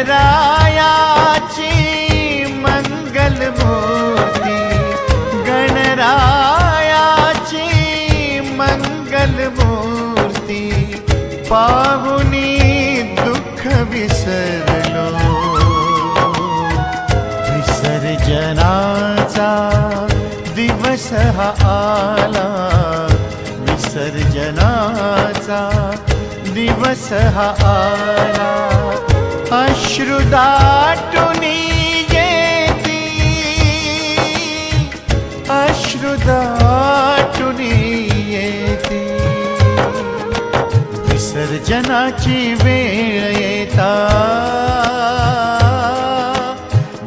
गणरायाची मंगलमूर्ती, गणरायाची मंगलमूर्ती, पाहुनी दुःख विसरलो, विसर्जनाचा दिवस हा आला, विसर्जनाचा दिवस हा आला, अश्रु दाटुनी येती, अश्रु दाटुनी येती, विसर्जनाची वेळ येता,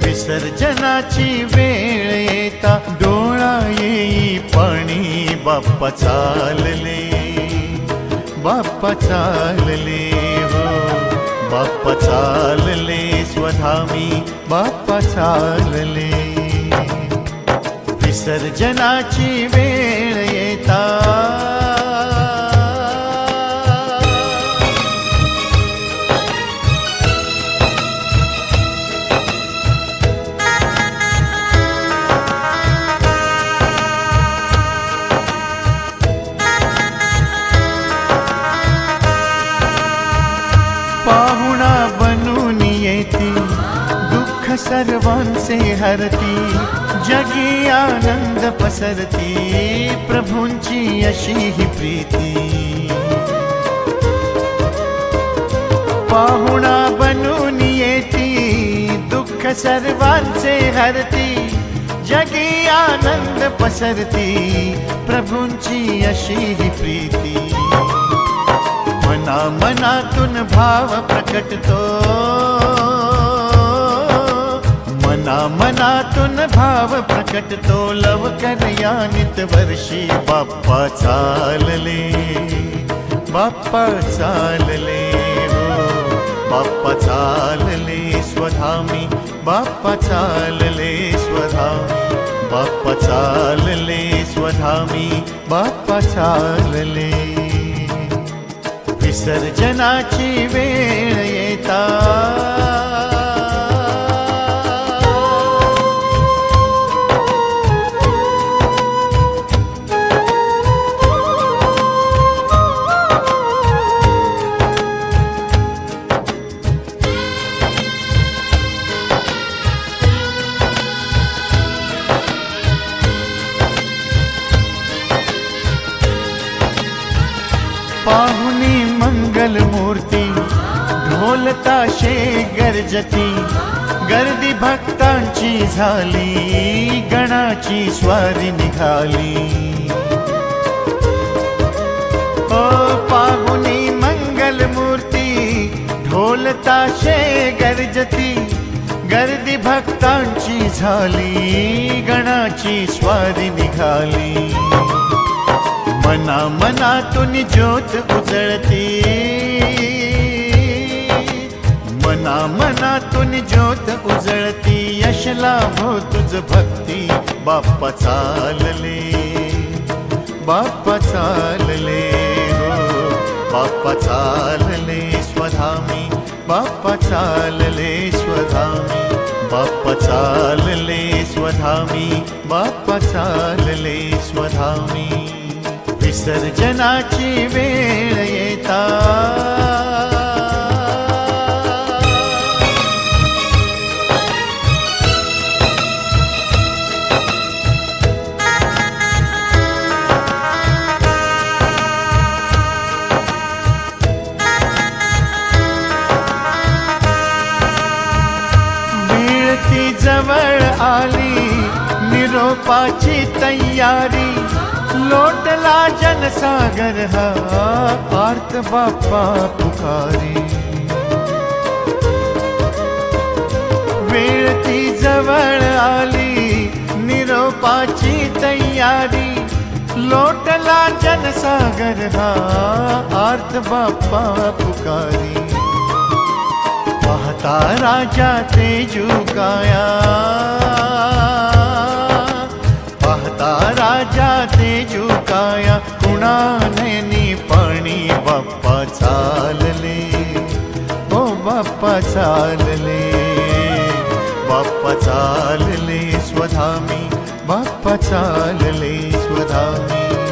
विसर्जनाची वेळ येता, डोळा येई पाणी, बाप्पा चालले, बाप्पा चालले हो, बाप्पा चालले स्वधामी, बाप्पा चालले, विसर्जनाची वेळ येता, पाहुणा बनून येती, दुःख सर्वांचे हरती, जगी आनंद पसरती, प्रभूंची अशी ही प्रीती, पाहुणा बनून येती, दुःख सर्वांचे हरती, जगी आनंद पसरती, प्रभूंची अशी ही प्रीती, मना मनातून भाव प्रकटतो, मना मनातून भाव प्रकटतो, लवकर या नित वर्षी, बाप्पा चालले, बाप्पा चालले हो, बाप्पा चालले स्वधामी, बाप्पा चालले स्वधामी, बाप्पा चालले स्वधामी, बाप्पा चालले, विसर्जनाची वेळ येता, पाहुनी मंगलमूर्ती, ढोल ताशे गरजती, गर्दी भक्तांची झाली, गणाची स्वारी निघाली, ओ पाहुनी मंगलमूर्ती, ढोल ताशे गरजती, गर्दी भक्तांची झाली, गणाची स्वारी निघाली, मना मनातून ज्योत उजळती, मना मनातून ज्योत उजळती, यश लाभो तुझ भक्ती, बाप्पा चालले, बाप्पा चालले हो, बाप्पा चालले स्वधामी, बाप्पा चालले स्वधामी, बाप्पा चालले स्वधामी, बाप्पा चालले स्वधामी, विसर्जनाची वेळ येता, वेळ ती जवळ आली, निरोपाची तयारी, लोटला जनसागर हा, आर्त बाप्पा पुकारी, वेळ ती जवळ आली, निरोपाची तयारी, लोटला जनसागर हा, आर्त बाप्पा पुकारी, पाहता राजा तेजुकाया, पाहता राजा तेजुकाया, कुणा नयनी पाणी, बाप्पा चालले, ओ बाप्पा बाप्पा चालले, बाप्पा चालले स्वधामी, बाप्पा चालले स्वधामी.